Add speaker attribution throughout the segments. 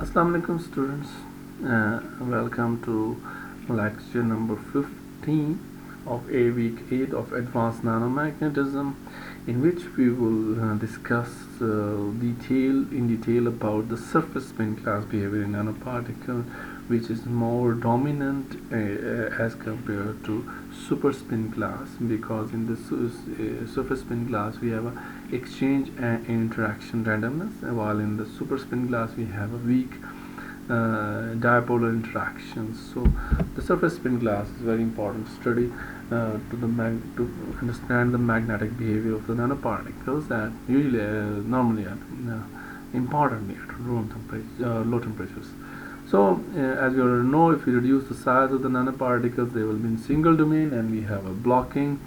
Speaker 1: Assalamu alaikum students, welcome to lecture number 15 of week 8 of advanced nanomagnetism, in which we will discuss in detail about the surface spin class behavior in nanoparticle, which is more dominant as compared to super spin class, because in the surface spin class we have a exchange and interaction randomness, while in the super spin class we have a weak dipolar interactions. So the surface spin glass is very important study to understand the magnetic behavior of the nanoparticles, that usually normally at importantly at low temperatures. So as you already know, if we reduce the size of the nanoparticles, they will be in single domain, and we have a blocking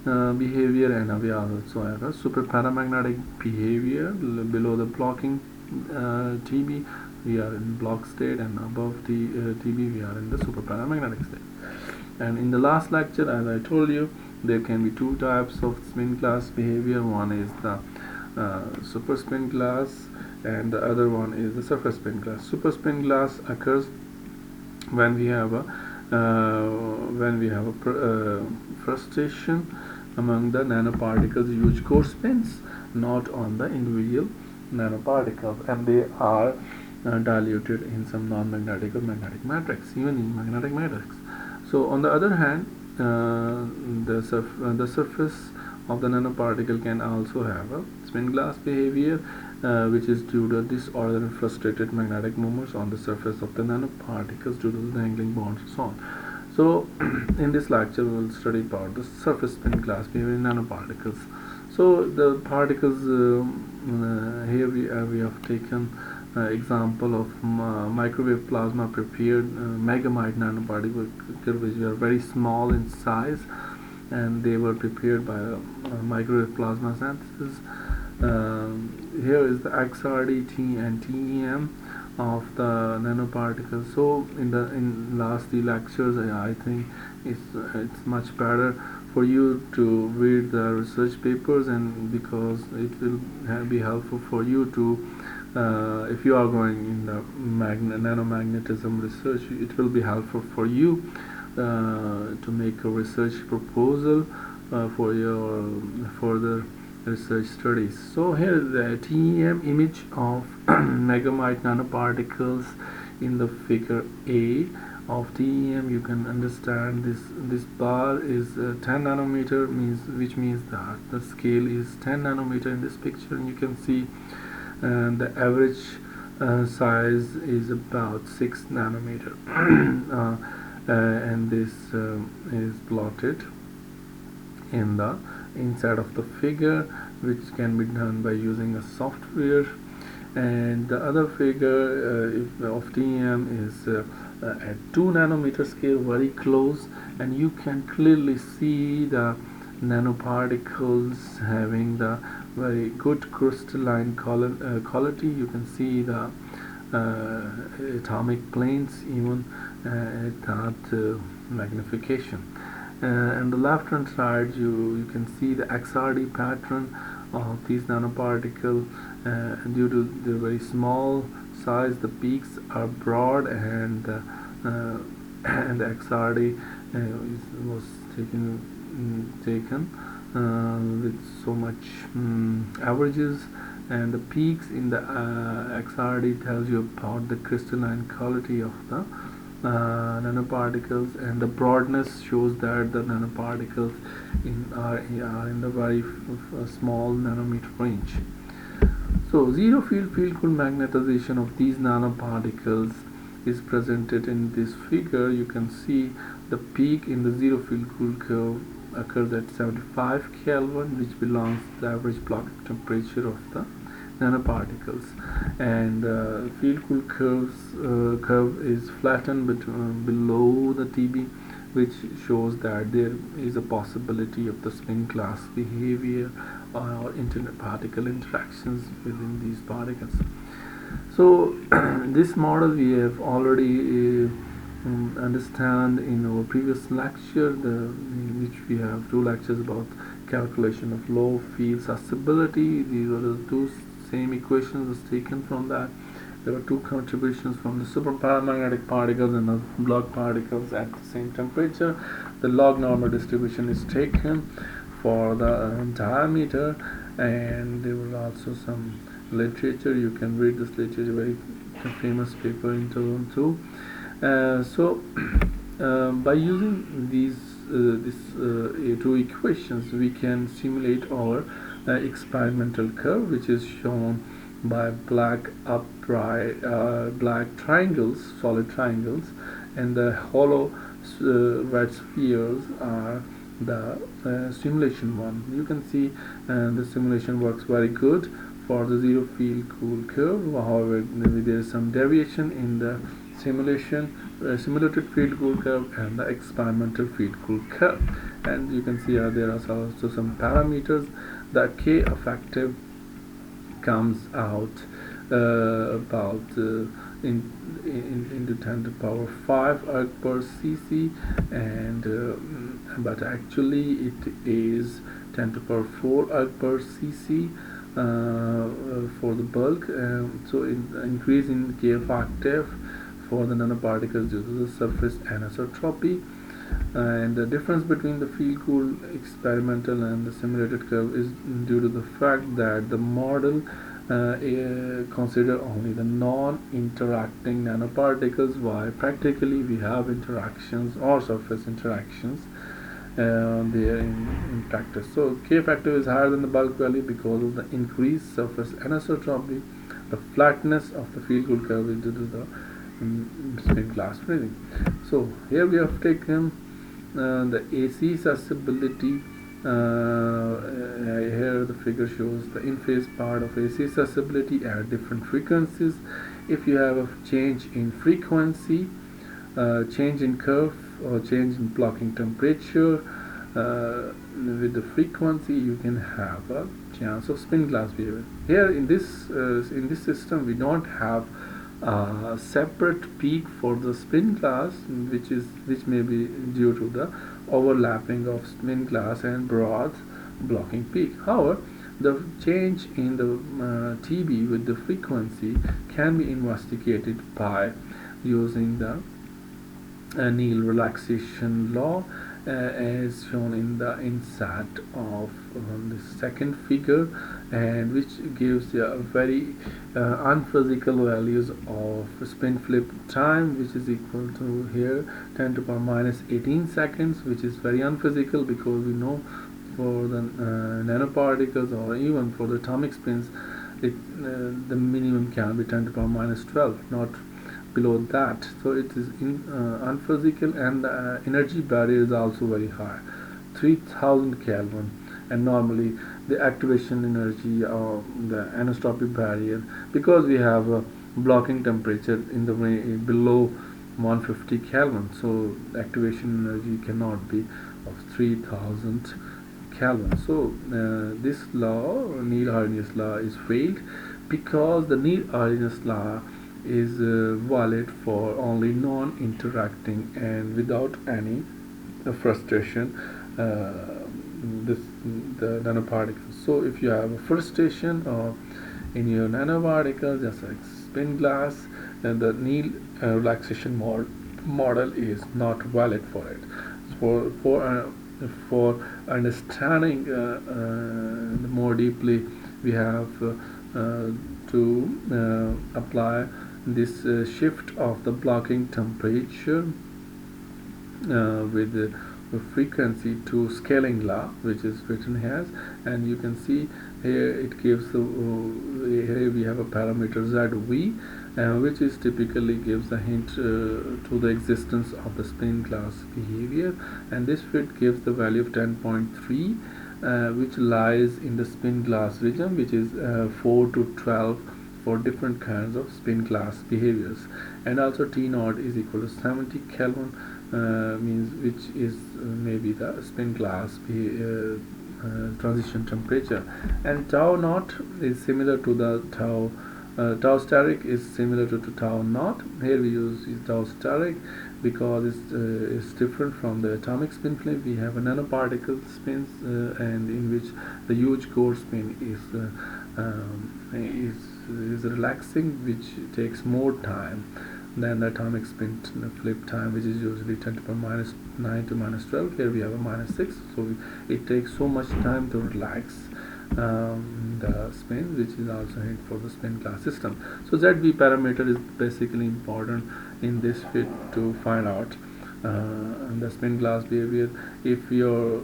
Speaker 1: behavior, and we also have a super paramagnetic behavior. Below the blocking TB we are in block state, and above the TB we are in the super paramagnetic state. And in the last lecture, as I told you, there can be two types of spin class behavior. One is the super spin class, and the other one is the surface spin class. Super spin class occurs when we have a frustration among the nanoparticles huge core spins, not on the individual nanoparticles, and they are diluted in some non-magnetic or magnetic matrix, even in magnetic matrix. So on the other hand, the surface of the nanoparticle can also have a spin glass behavior, which is due to disordered and frustrated magnetic moments on the surface of the nanoparticles due to the dangling bonds and so on. So in this lecture we will study about the surface spin glass behavior in nanoparticles. So the particles here we have taken example of microwave plasma prepared megamite nanoparticle, which are very small in size, and they were prepared by microwave plasma synthesis. Here is the XRD, T and TEM of the nanoparticles. So in last three lectures, I think it's much better for you to read the research papers, and because it will be helpful for you to if you are going in the nanomagnetism research, it will be helpful for you to make a research proposal for your further research studies. So here is the TEM image of megamite nanoparticles in the figure A of TEM. You can understand this bar is 10 nanometer, which means that the scale is 10 nanometer in this picture, and you can see the average size is about 6 nanometer and this is plotted in the inside of the figure, which can be done by using a software. And the other figure of TM is at 2 nanometer scale, very close, and you can clearly see the nanoparticles having the very good crystalline quality. You can see the atomic planes even at that magnification. On the left hand side you can see the XRD pattern of these nanoparticles. Due to the very small size, the peaks are broad, and the XRD was taken with so much averages, and the peaks in the XRD tells you about the crystalline quality of the nanoparticles, and the broadness shows that the nanoparticles are in the very small nanometer range. So zero field magnetization of these nanoparticles is presented in this figure. You can see the peak in the zero field cool curve occurs at 75 Kelvin, which belongs to the average block temperature of the nanoparticles, and field cool curve is flattened below the TB, which shows that there is a possibility of the spin class behavior or particle interactions within these particles. So this model we have already understand in our previous lecture, in which we have two lectures about calculation of low field susceptibility. These are the two same equations was taken from that, There were two contributions from the superparamagnetic particles and the Bloch particles at the same temperature. The log normal distribution is taken for the diameter, and there was also some literature. You can read this literature, very famous paper in 2002. By using these two equations, we can simulate our experimental curve, which is shown by black black triangles, solid triangles, and the hollow red spheres are the simulation one. You can see the simulation works very good for the zero field cool curve. However, there is some deviation in the simulation simulated field cool curve and the experimental field cool curve. And you can see there are also some parameters. The K effective comes out about into 10 to the power 5 erg per cc, and but actually it is 10 to the power 4 erg per cc for the bulk. So increase in K effective for the nanoparticles due to the surface anisotropy. And the difference between the field cool experimental and the simulated curve is due to the fact that the model consider only the non-interacting nanoparticles, while practically we have interactions or surface interactions there in practice. So K factor is higher than the bulk value because of the increased surface anisotropy. The flatness of the field cool curve is due to the spin glass freezing. So here we have taken the AC susceptibility. Here the figure shows the in-phase part of AC susceptibility at different frequencies. If you have a change in frequency, change in curve, or change in blocking temperature with the frequency, you can have a chance of spin glass behavior. Here in this system, we don't have a separate peak for the spin glass, which may be due to the overlapping of spin glass and broad blocking peak. However, the change in the TB with the frequency can be investigated by using the Neal relaxation law, as shown in the insert of the second figure, and which gives very unphysical values of spin flip time, which is equal to here 10 to the power minus 18 seconds, which is very unphysical because we know for the nanoparticles or even for the atomic spins, the minimum can be 10 to the power minus 12, not below that. So it is unphysical, and the energy barrier is also very high, 3000 Kelvin, and normally the activation energy or the anisotropy barrier, because we have a blocking temperature in the below 150 Kelvin, so activation energy cannot be of 3000 Kelvin. So this law, Neal-Arrhenius law, is failed because the Neal-Arrhenius law is valid for only non-interacting and without any frustration the nanoparticles. So if you have a frustration in your nanoparticles, just like spin glass, then the Neal relaxation model is not valid for it. For understanding more deeply, we have to apply this shift of the blocking temperature with the frequency to scaling law, which is written here, and you can see here it gives the here we have a parameter ZV, which is typically gives a hint to the existence of the spin glass behavior, and this fit gives the value of 10.3, which lies in the spin glass region, which is 4 to 12 for different kinds of spin glass behaviors. And also T naught is equal to 70 Kelvin, means which is maybe the spin glass transition temperature, and tau naught is similar to the tau tau steric is similar to tau naught. Here we use tau steric because it's different from the atomic spin flip. We have a nanoparticle spins and in which the huge core spin is is relaxing, which takes more time than the atomic spin flip time, which is usually 10 to the power minus 9 to minus 12. Here we have a minus 6, so it takes so much time to relax the spin, which is also hint for the spin class system. So ZV parameter is basically important in this fit to find out the spin glass behavior. If your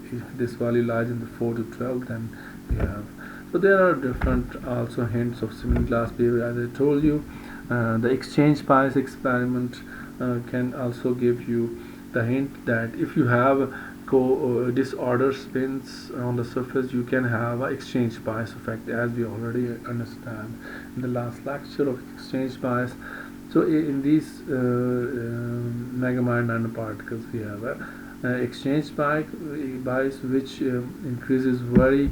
Speaker 1: if this value lies in the 4 to 12, then we have. So there are different also hints of spin glass behavior, as I told you. The exchange bias experiment can also give you the hint that if you have disordered spins on the surface, you can have an exchange bias effect, as we already understand in the last lecture of exchange bias. So in these megamine nanoparticles, we have a exchange bias which increases very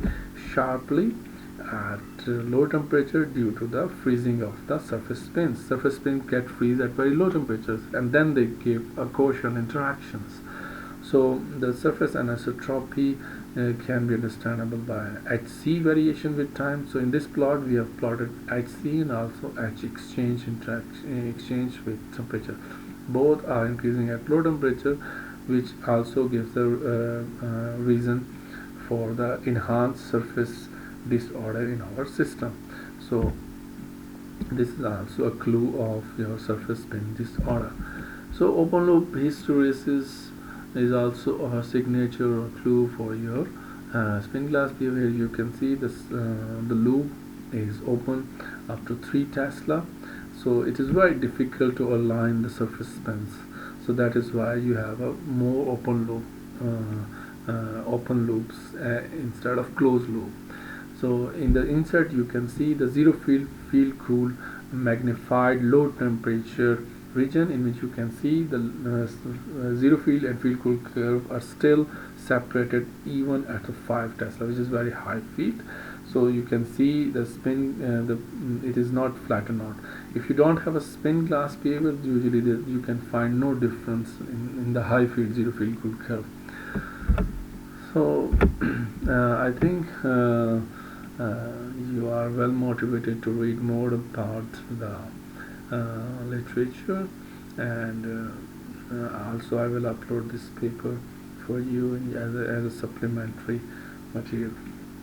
Speaker 1: sharply at low temperature due to the freezing of the surface spins. Surface spins get freeze at very low temperatures, and then they give a quotient interactions. So the surface anisotropy can be understandable by HC variation with time. So in this plot we have plotted HC and also H exchange with temperature. Both are increasing at low temperature, which also gives the reason for the enhanced surface disorder in our system. So this is also a clue of your surface spin disorder. So open loop hysteresis is also a signature or clue for your spin glass behavior. You can see this the loop is open up to 3 Tesla, so it is very difficult to align the surface spins. So that is why you have a more open loops instead of closed loop. So in the insert you can see the zero field cool magnified low temperature region, in which you can see the zero field and field cool curve are still separated even at the 5 Tesla, which is very high field. So you can see the spin it is not flattened out. If you don't have a spin glass behavior, usually you can find no difference in the high field zero field cool curve. So I think you are well motivated to read more about the literature, and also I will upload this paper for you as a supplementary material.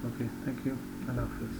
Speaker 1: Okay, thank you. Allah Hafiz.